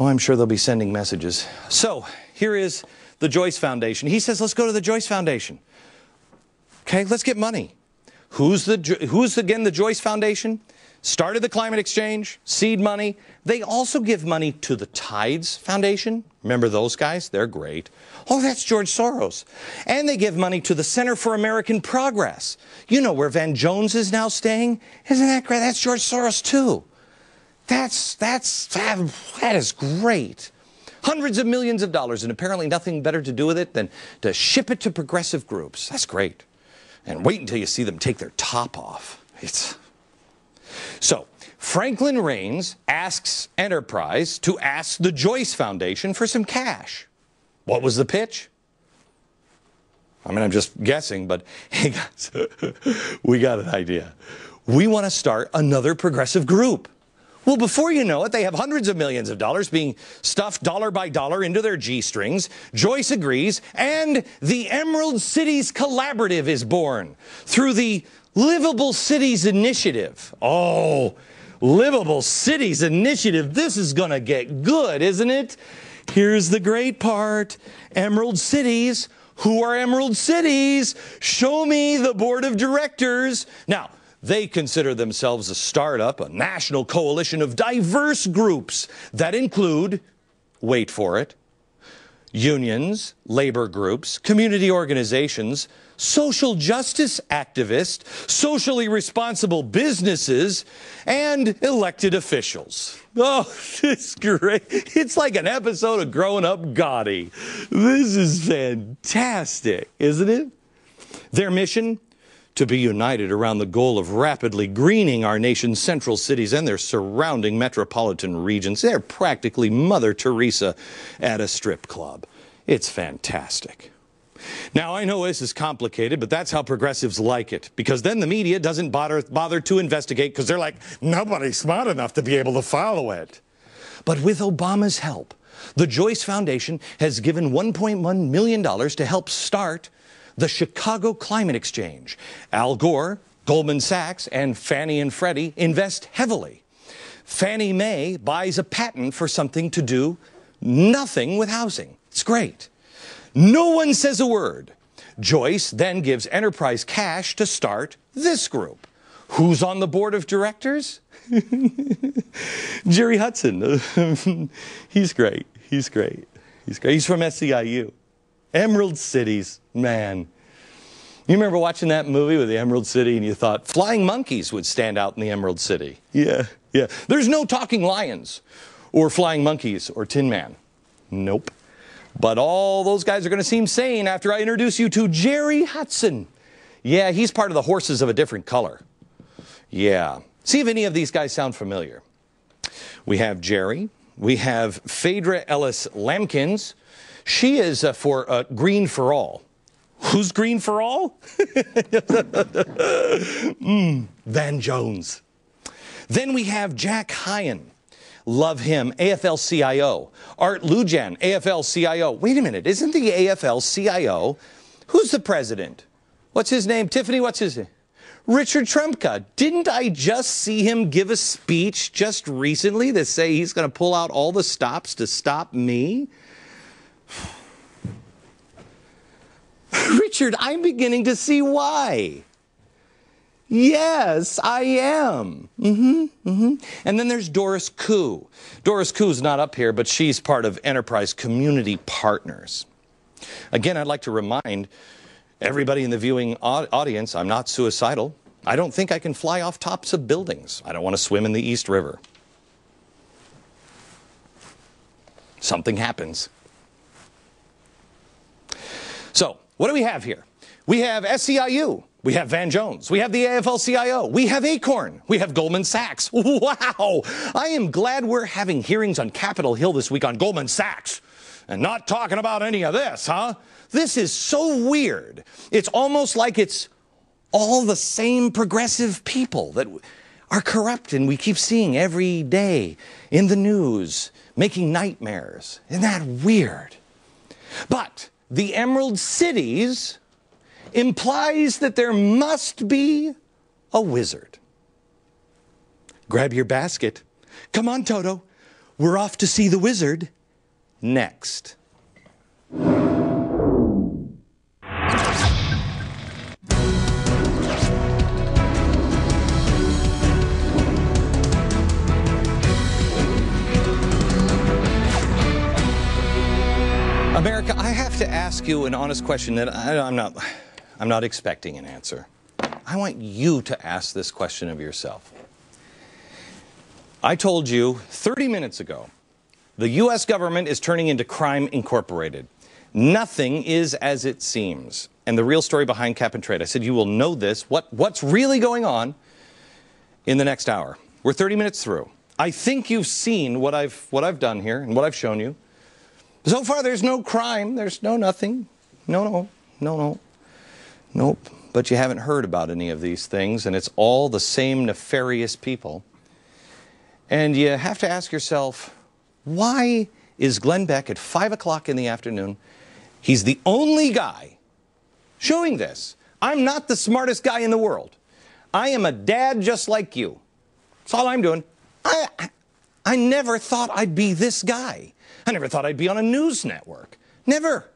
Oh, I'm sure they'll be sending messages. So here is the Joyce Foundation. He says, let's go to the Joyce Foundation. Okay, let's get money. Who's again the Joyce Foundation? Started the climate exchange, seed money. They also give money to the Tides Foundation. Remember those guys? They're great. Oh, that's George Soros. And they give money to the Center for American Progress. You know where Van Jones is now staying? Isn't that great? That's George Soros too. That is great. Hundreds of millions of dollars, and apparently nothing better to do with it than to ship it to progressive groups. That's great. And wait until you see them take their top off. So, Franklin Raines asks Enterprise to ask the Joyce Foundation for some cash. What was the pitch? I mean, I'm just guessing, but hey guys, we got an idea. We want to start another progressive group. Well, before you know it, they have hundreds of millions of dollars being stuffed dollar by dollar into their G-strings. Joyce agrees, and the Emerald Cities Collaborative is born through the Livable Cities Initiative. Oh, Livable Cities Initiative. This is going to get good, isn't it? Here's the great part. Emerald Cities. Who are Emerald Cities? Show me the board of directors. Now, they consider themselves a startup, a national coalition of diverse groups that include, wait for it, unions, labor groups, community organizations, social justice activists, socially responsible businesses, and elected officials. Oh, it's great. It's like an episode of Growing Up Gotti. This is fantastic, isn't it? Their mission? To be united around the goal of rapidly greening our nation's central cities and their surrounding metropolitan regions. They're practically Mother Teresa at a strip club. It's fantastic. Now, I know this is complicated, but that's how progressives like it, because then the media doesn't bother to investigate because they're like, nobody's smart enough to be able to follow it. But with Obama's help, the Joyce Foundation has given $1.1 million to help start the Chicago Climate Exchange. Al Gore, Goldman Sachs, and Fannie and Freddie invest heavily. Fannie Mae buys a patent for something to do nothing with housing. It's great. No one says a word. Joyce then gives Enterprise cash to start this group. Who's on the board of directors? Jerry Hudson. He's great. He's great. He's great. He's from SEIU. Emerald Cities, man. You remember watching that movie with the Emerald City and you thought flying monkeys would stand out in the Emerald City? Yeah. There's no talking lions or flying monkeys or Tin Man. Nope. But all those guys are going to seem sane after I introduce you to Jerry Hudson. Yeah, he's part of the Horses of a Different Color. Yeah. See if any of these guys sound familiar. We have Jerry. We have Phaedra Ellis Lamkins. She is for Green for All. Who's Green for All? Van Jones. Then we have Jack Hyen. Love him, AFL-CIO. Art Lujan, AFL-CIO. Wait a minute, isn't the AFL-CIO, who's the president? What's his name? Tiffany, what's his name? Richard Trumka. Didn't I just see him give a speech just recently to say he's going to pull out all the stops to stop me? Richard, I'm beginning to see why. Yes, I am. And then there's Doris Koo. Doris Koo's not up here, but she's part of Enterprise Community Partners. Again, I'd like to remind everybody in the viewing audience, I'm not suicidal. I don't think I can fly off tops of buildings. I don't want to swim in the East River. Something happens. So, what do we have here? We have SEIU. We have Van Jones. We have the AFL-CIO. We have Acorn. We have Goldman Sachs. Wow! I am glad we're having hearings on Capitol Hill this week on Goldman Sachs and not talking about any of this, huh? This is so weird. It's almost like it's all the same progressive people that are corrupt and we keep seeing every day in the news, making nightmares. Isn't that weird? But the Emerald Cities implies that there must be a wizard. Grab your basket. Come on, Toto. We're off to see the wizard next. America, I have to ask you an honest question that I'm not expecting an answer. I want you to ask this question of yourself. I told you 30 minutes ago, the U.S. government is turning into Crime Incorporated. Nothing is as it seems. And the real story behind cap and trade, I said you will know this, what's really going on in the next hour. We're 30 minutes through. I think you've seen what I've done here and what I've shown you. So far, there's no crime. There's no nothing. No. Nope. But you haven't heard about any of these things, and it's all the same nefarious people. And you have to ask yourself, why is Glenn Beck at 5 o'clock in the afternoon? He's the only guy showing this. I'm not the smartest guy in the world. I am a dad just like you. That's all I'm doing. I never thought I'd be this guy. I never thought I'd be on a news network. Never.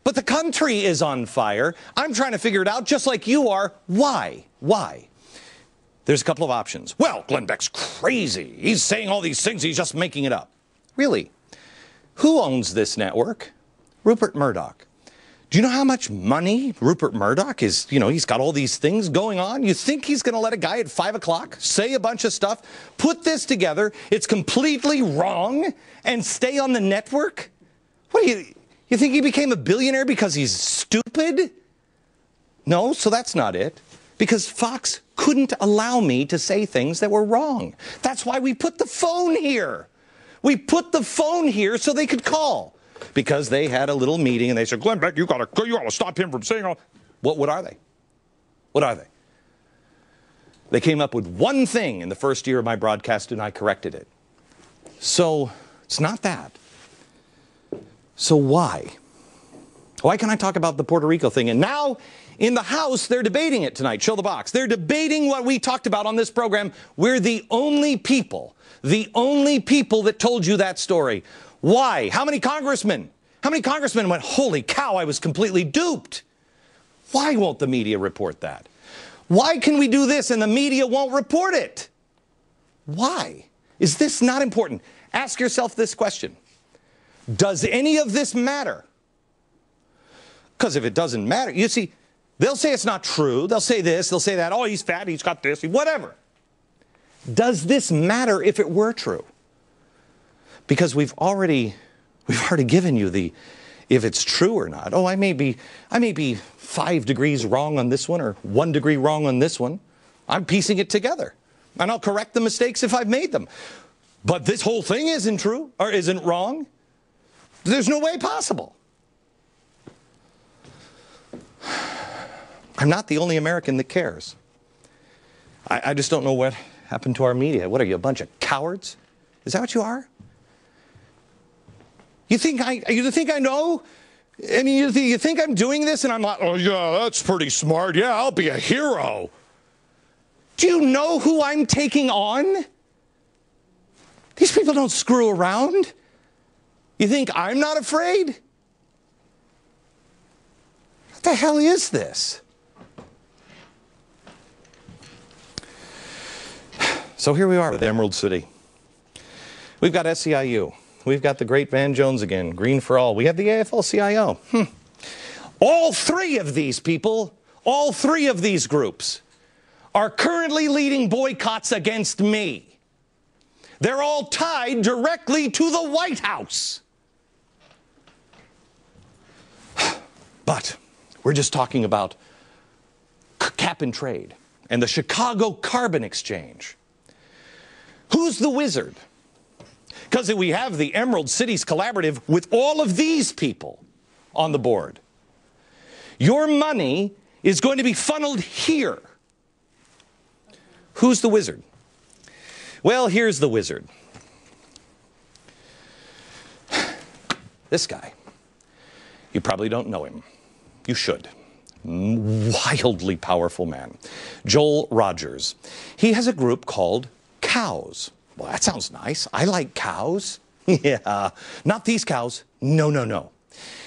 But the country is on fire. I'm trying to figure it out just like you are. Why? Why? There's a couple of options. Well, Glenn Beck's crazy. He's saying all these things. He's just making it up. Really? Who owns this network? Rupert Murdoch. Do you know how much money Rupert Murdoch is, he's got all these things going on? You think he's going to let a guy at 5 o'clock say a bunch of stuff, put this together, it's completely wrong, and stay on the network? What do you think he became a billionaire because he's stupid? No, so that's not it. Because Fox couldn't allow me to say things that were wrong. That's why we put the phone here. We put the phone here so they could call. Because they had a little meeting and they said, Glenn Beck, you gotta stop him from saying all. What are they? What are they? They came up with one thing in the first year of my broadcast and I corrected it. So it's not that. So why? Why can't I talk about the Puerto Rico thing? And now in the House, they're debating it tonight. Show the box. They're debating what we talked about on this program. We're the only people that told you that story. Why? How many congressmen? How many congressmen went, holy cow, I was completely duped? Why won't the media report that? Why can we do this and the media won't report it? Why? Is this not important? Ask yourself this question. Does any of this matter? Because if it doesn't matter, you see, they'll say it's not true. They'll say this, they'll say that. Oh, he's fat, he's got this, whatever. Does this matter if it were true? Because we've already given you if it's true or not. Oh, I may be 5 degrees wrong on this one or 1 degree wrong on this one. I'm piecing it together. And I'll correct the mistakes if I've made them. But this whole thing isn't true or isn't wrong. There's no way possible. I'm not the only American that cares. I just don't know what happened to our media. What are you, a bunch of cowards? Is that what you are? You think I know? I mean, you think I'm doing this and I'm like, oh yeah, that's pretty smart. Yeah, I'll be a hero. Do you know who I'm taking on? These people don't screw around. You think I'm not afraid? What the hell is this? So here we are with Emerald City. We've got SEIU. We've got the great Van Jones again, Green for All. We have the AFL-CIO. All three of these people, all three of these groups are currently leading boycotts against me. They're all tied directly to the White House. But we're just talking about cap and trade and the Chicago Carbon Exchange. Who's the wizard? Because we have the Emerald Cities Collaborative with all of these people on the board. Your money is going to be funneled here. Who's the wizard? Well, here's the wizard. This guy. You probably don't know him. You should. Wildly powerful man. Joel Rogers. He has a group called COWS. Well, that sounds nice. I like cows. Yeah, not these cows. No, no, no.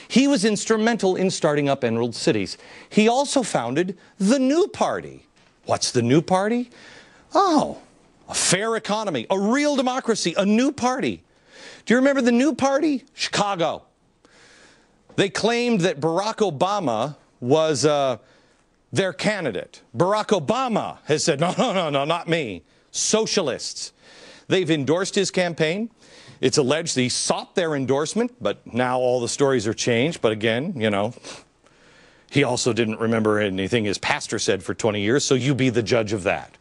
He was instrumental in starting up Emerald Cities. He also founded the New Party. What's the New Party? Oh, a fair economy, a real democracy, a new party. Do you remember the New Party? Chicago. They claimed that Barack Obama was their candidate. Barack Obama has said, no, no, no, no, not me. Socialists. They've endorsed his campaign. It's alleged that he sought their endorsement, but now all the stories are changed. But again, you know, he also didn't remember anything his pastor said for 20 years, so you be the judge of that.